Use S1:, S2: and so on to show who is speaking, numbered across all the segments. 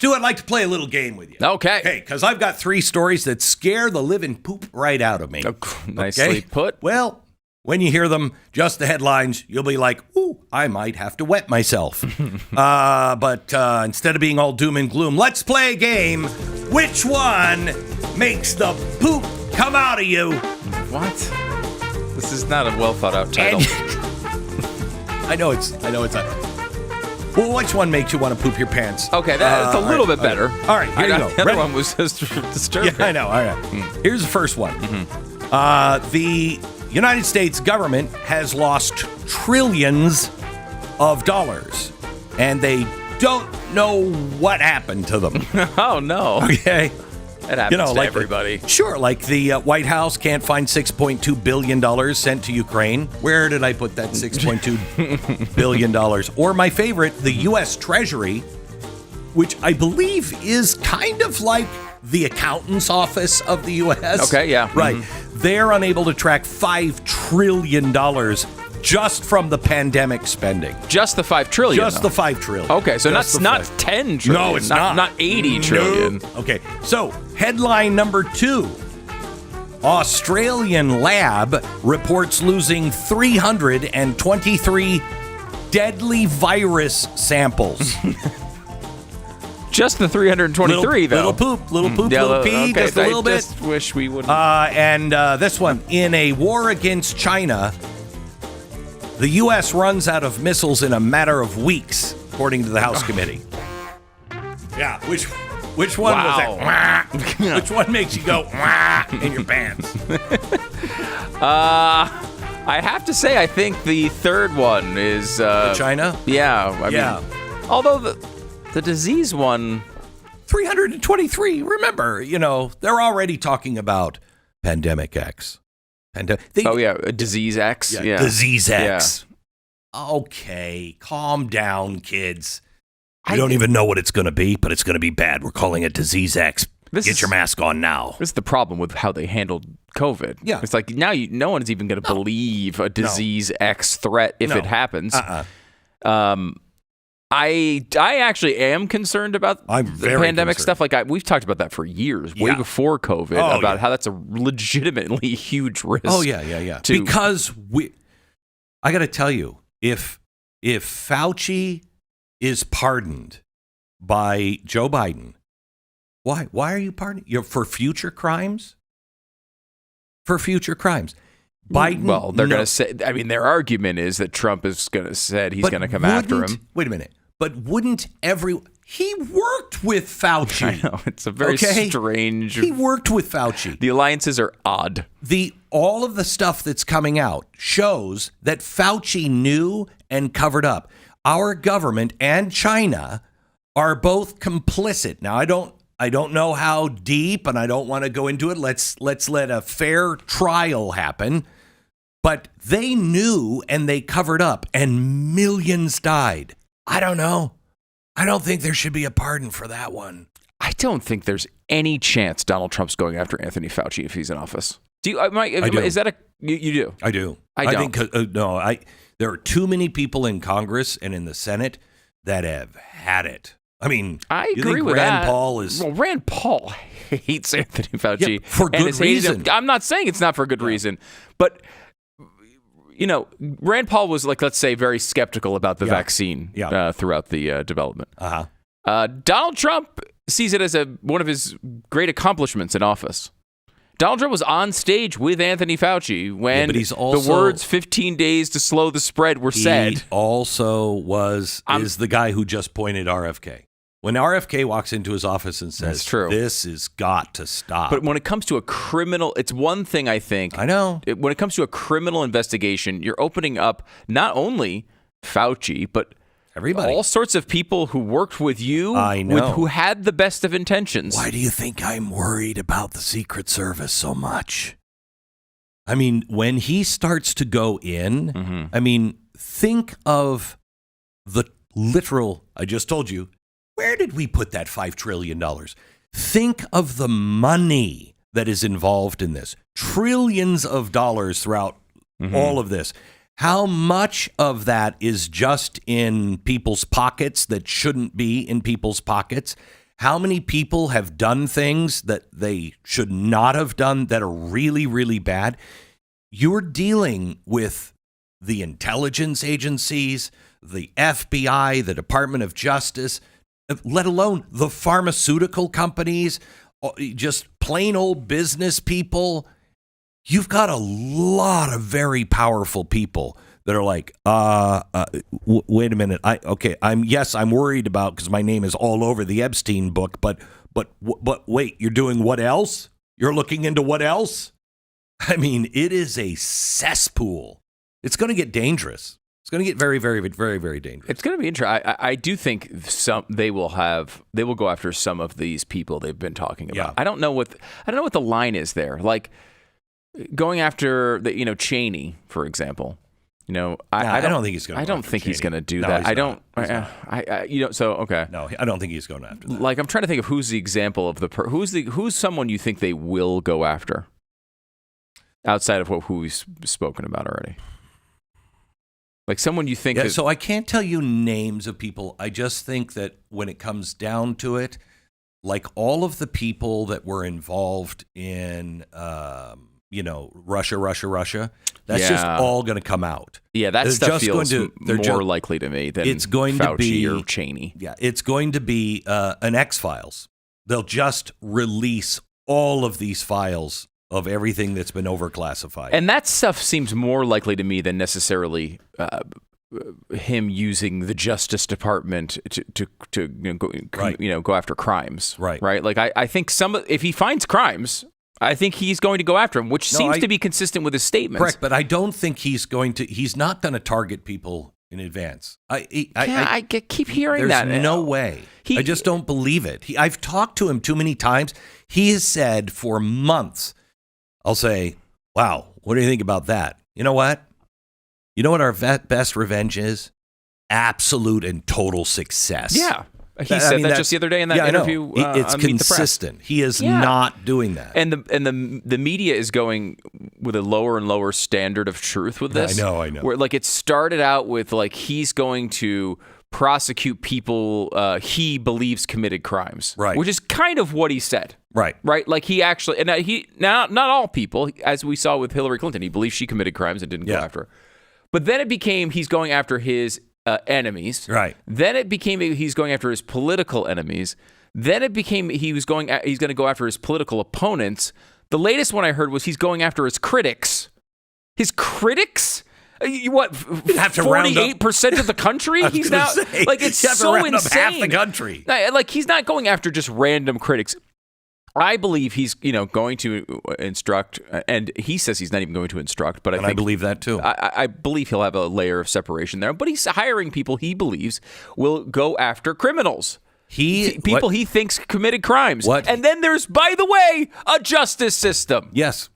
S1: Stu, I'd like to play a little game with you.
S2: Okay.
S1: Hey, because I've got 3 stories that scare the living poop right out of me.
S2: Nicely put.
S1: Well, when you hear them, just the headlines, you'll be like, ooh, I might have to wet myself. But instead of being all doom and gloom, let's play a game. Which one makes the poop come out of you?
S2: What? This is not a well thought out title.
S1: I know it's a... Well, which one makes you want to poop your pants?
S2: Okay, that's a little bit better.
S1: All right, here you go.
S2: The other one was just disturbing.
S1: Yeah, I know. All right. Here's the first one. The United States government has lost trillions of dollars, and they don't know what happened to them.
S2: Oh, no.
S1: Okay.
S2: That happens to everybody.
S1: Sure, like the White House can't find $6.2 billion sent to Ukraine. Where did I put that $6.2 billion? Or my favorite, the U.S. Treasury, which I believe is kind of like the accountant's office of the U.S.
S2: Okay, yeah.
S1: Right. They're unable to track $5 trillion just from the pandemic spending.
S2: Just the $5 trillion.
S1: Just the $5 trillion.
S2: Okay, so not 10 trillion.
S1: No, it's not.
S2: Not 80 trillion.
S1: No. Okay, so headline number 2. Australian lab reports losing 323 deadly virus samples.
S2: Just the 323, though.
S1: Little poop, little pee,
S2: okay,
S1: just a little bit.
S2: I just wish we wouldn't.
S1: And this one, in a war against China, the U.S. runs out of missiles in a matter of weeks, according to the House committee. Yeah, which one was that? Which one makes you go in your pants?
S2: I have to say, I think the third one is
S1: China.
S2: Yeah, I mean, although the disease one,
S1: 323. Remember, they're already talking about Pandemic X.
S2: Disease X. Yeah.
S1: Disease X. Yeah. Okay, calm down, kids. You don't even know what it's going to be, but it's going to be bad. We're calling it Disease X. Get your mask on now.
S2: This is the problem with how they handled COVID. Yeah. It's like now no one's even going to believe a Disease X threat if it happens. I actually am concerned about the pandemic stuff. Like we've talked about that for years, way before COVID, about how that's a legitimately huge risk.
S1: Oh yeah. Because I got to tell you, if Fauci is pardoned by Joe Biden, why are you pardoning? For future crimes? For future crimes. Biden.
S2: Well, they're going to say. I mean, their argument is that Trump is going to said he's going to come after him.
S1: Wait a minute. But wouldn't he worked with Fauci?
S2: I know, it's a very strange.
S1: He worked with Fauci.
S2: The alliances are odd.
S1: All of the stuff that's coming out shows that Fauci knew and covered up. Our government and China are both complicit. Now, I don't know how deep, and I don't want to go into it. Let's let a fair trial happen. But they knew and they covered up, and millions died. I don't know. I don't think there should be a pardon for that one.
S2: I don't think there's any chance Donald Trump's going after Anthony Fauci if he's in office. Do you?
S1: I do.
S2: Is that you do?
S1: I do.
S2: I don't.
S1: think there are too many people in Congress and in the Senate that have had it. I mean,
S2: I agree with
S1: Rand
S2: that.
S1: Paul is.
S2: Well, Rand Paul hates Anthony Fauci
S1: for good reason.
S2: I'm not saying it's not for good reason, but. Rand Paul was let's say, very skeptical about the vaccine throughout the development. Donald Trump sees it as one of his great accomplishments in office. Donald Trump was on stage with Anthony Fauci when the words 15 days to slow the spread were said.
S1: He also is the guy who just pointed RFK. When RFK walks into his office and says, this has got to stop.
S2: But when it comes to a criminal, it's one thing, I think.
S1: I know.
S2: When it comes to a criminal investigation, you're opening up not only Fauci, but
S1: everybody.
S2: All sorts of people who worked with you,
S1: I know.
S2: who had the best of intentions.
S1: Why do you think I'm worried about the Secret Service so much? I mean, when he starts to go in, I mean, think of the literal, I just told you, where did we put that $5 trillion? Think of the money that is involved in this. Trillions of dollars throughout all of this. How much of that is just in people's pockets that shouldn't be in people's pockets? how many people have done things that they should not have done that are really, really bad. You're dealing with the intelligence agencies, the FBI, the Department of Justice, let alone the pharmaceutical companies, just plain old business people. You've got a lot of very powerful people that are like, wait a minute. I'm worried about, because my name is all over the Epstein book, but wait, you're doing what else? You're looking into what else? I mean, it is a cesspool. It's going to get dangerous. It's going to get very, very, very, very dangerous.
S2: It's going to be interesting. I do think they will go after some of these people they've been talking about.
S1: Yeah.
S2: I don't know what the line is there. Like going after Cheney, for example. I don't think he's going. I don't think he's going to do that. I don't. So okay.
S1: No, I don't think he's going after that.
S2: Like I'm trying to think of who's the example of who's someone you think they will go after outside of who we've spoken about already. Like someone you think.
S1: Yeah, so I can't tell you names of people. I just think that when it comes down to it, like all of the people that were involved in, Russia, that's just all going to come out.
S2: Yeah, that stuff feels more likely to me than it's going Fauci to be, or Cheney.
S1: Yeah, it's going to be an X-Files. They'll just release all of these files of everything that's been overclassified.
S2: And that stuff seems more likely to me than necessarily him using the Justice Department to go after crimes. Right. Like I think if he finds crimes, I think he's going to go after him, which seems to be consistent with his statements.
S1: Correct, but I don't think he's not going to target people in advance. I
S2: keep hearing that.
S1: There's no way. I just don't believe it. I've talked to him too many times. He has said for months, I'll say, wow, what do you think about that? You know what? You know what our best revenge is? Absolute and total success.
S2: Yeah. He said that just the other day in that interview.
S1: It's
S2: on
S1: consistent.
S2: Meet the Press.
S1: He is not doing that.
S2: And the media is going with a lower and lower standard of truth with this.
S1: I know.
S2: Where like it started out with like he's going to prosecute people he believes committed crimes.
S1: Right.
S2: Which is kind of what he said.
S1: Right.
S2: Like he actually, and not all people, as we saw with Hillary Clinton, he believes she committed crimes and didn't go after her. But then it became he's going after his enemies.
S1: Right.
S2: Then it became he's going after his political enemies. Then it became he's going to go after his political opponents. The latest one I heard was he's going after his critics. His critics? What? 48% of the country? He's now like it's so insane.
S1: Half the country.
S2: Like he's not going after just random critics. I believe he's going to instruct, and he says he's not even going to instruct. But I
S1: believe that too.
S2: I believe he'll have a layer of separation there. But he's hiring people he believes will go after criminals. People he thinks committed crimes.
S1: What?
S2: And then there's, by the way, a justice system.
S1: Yes.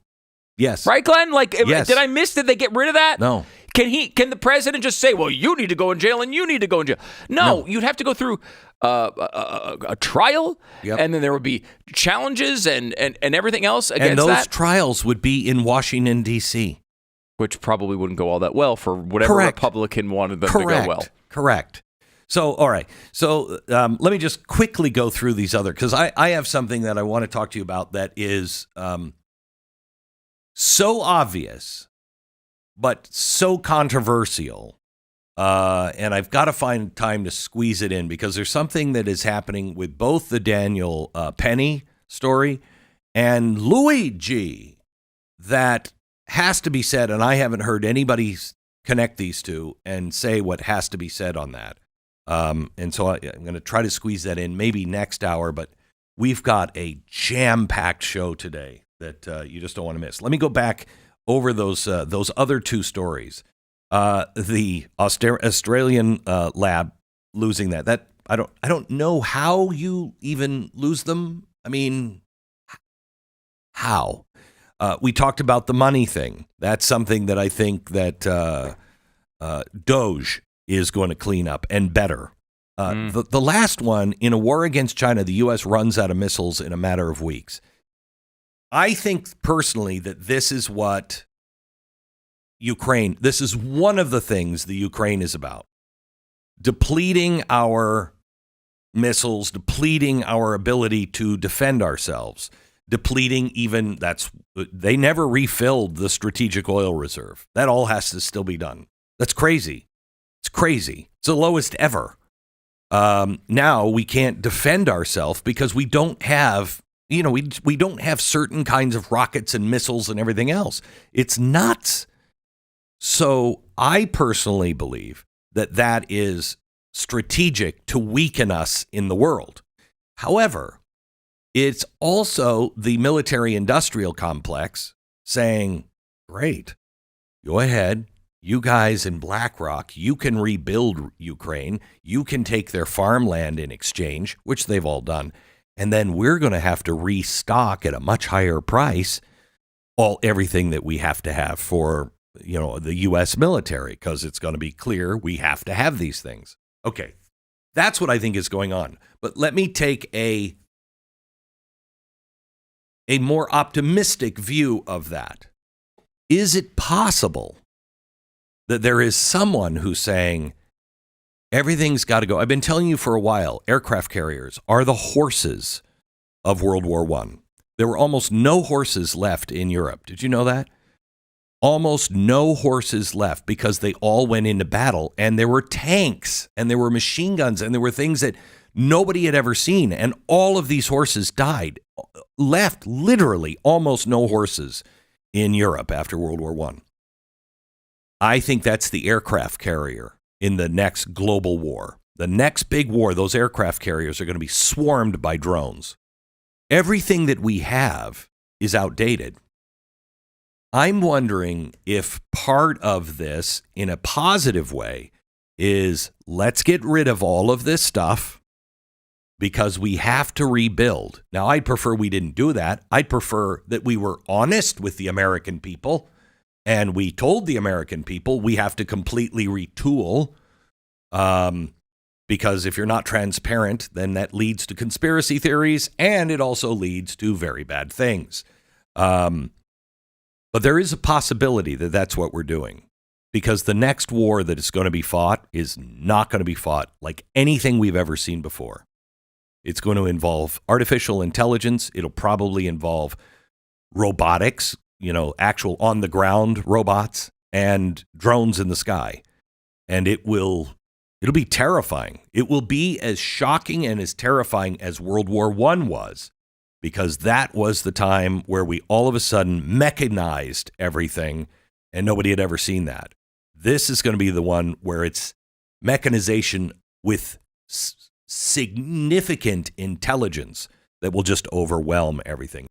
S2: Right, Glenn? Yes. Did I miss? Did they get rid of that?
S1: No.
S2: Can the president just say, well, you need to go in jail and you need to go in jail? No. You'd have to go through a trial, and then there would be challenges and everything else against that.
S1: And those trials would be in Washington, D.C.
S2: Which probably wouldn't go all that well for whatever Republican wanted them to go well.
S1: Correct. So, all right. So let me just quickly go through these other, because I have something that I want to talk to you about that is so obvious, but so controversial. And I've got to find time to squeeze it in, because there's something that is happening with both the Daniel Penny story and Luigi that has to be said. And I haven't heard anybody connect these two and say what has to be said on that. And so I'm going to try to squeeze that in maybe next hour, but we've got a jam-packed show today that you just don't want to miss. Let me go back over those other two stories. The Australian lab losing that I don't know how you even lose them. I mean, how? We talked about the money thing. That's something that I think that Doge is going to clean up and better. The last one, in a war against China, the U.S. runs out of missiles in a matter of weeks. I think personally that this is what Ukraine, this is one of the things the Ukraine is about. Depleting our missiles, depleting our ability to defend ourselves, depleting even they never refilled the strategic oil reserve. That all has to still be done. That's crazy. It's crazy. It's the lowest ever. Now we can't defend ourselves because we don't have, we don't have certain kinds of rockets and missiles and everything else. It's nuts. So I personally believe that is strategic to weaken us in the world. However, it's also the military-industrial complex saying, great, go ahead. You guys in BlackRock, you can rebuild Ukraine. You can take their farmland in exchange, which they've all done. And then we're going to have to restock at a much higher price everything that we have to have for, the U.S. military, because it's going to be clear we have to have these things. Okay, that's what I think is going on. But let me take a more optimistic view of that. Is it possible that there is someone who's saying everything's got to go? I've been telling you for a while, aircraft carriers are the horses of World War I. There were almost no horses left in Europe. Did you know that? Almost no horses left because they all went into battle, and there were tanks and there were machine guns and there were things that nobody had ever seen. And all of these horses died, left literally almost no horses in Europe after World War I. I think that's the aircraft carrier in the next global war. The next big war, those aircraft carriers are going to be swarmed by drones. Everything that we have is outdated. I'm wondering if part of this, in a positive way, is let's get rid of all of this stuff because we have to rebuild. Now, I'd prefer we didn't do that. I'd prefer that we were honest with the American people and we told the American people we have to completely retool, because if you're not transparent, then that leads to conspiracy theories and it also leads to very bad things. But there is a possibility that that's what we're doing, because the next war that is going to be fought is not going to be fought like anything we've ever seen before. It's going to involve artificial intelligence. It'll probably involve robotics, actual on-the-ground robots and drones in the sky. And it'll be terrifying. It will be as shocking and as terrifying as World War I was, because that was the time where we all of a sudden mechanized everything and nobody had ever seen that. This is going to be the one where it's mechanization with significant intelligence that will just overwhelm everything.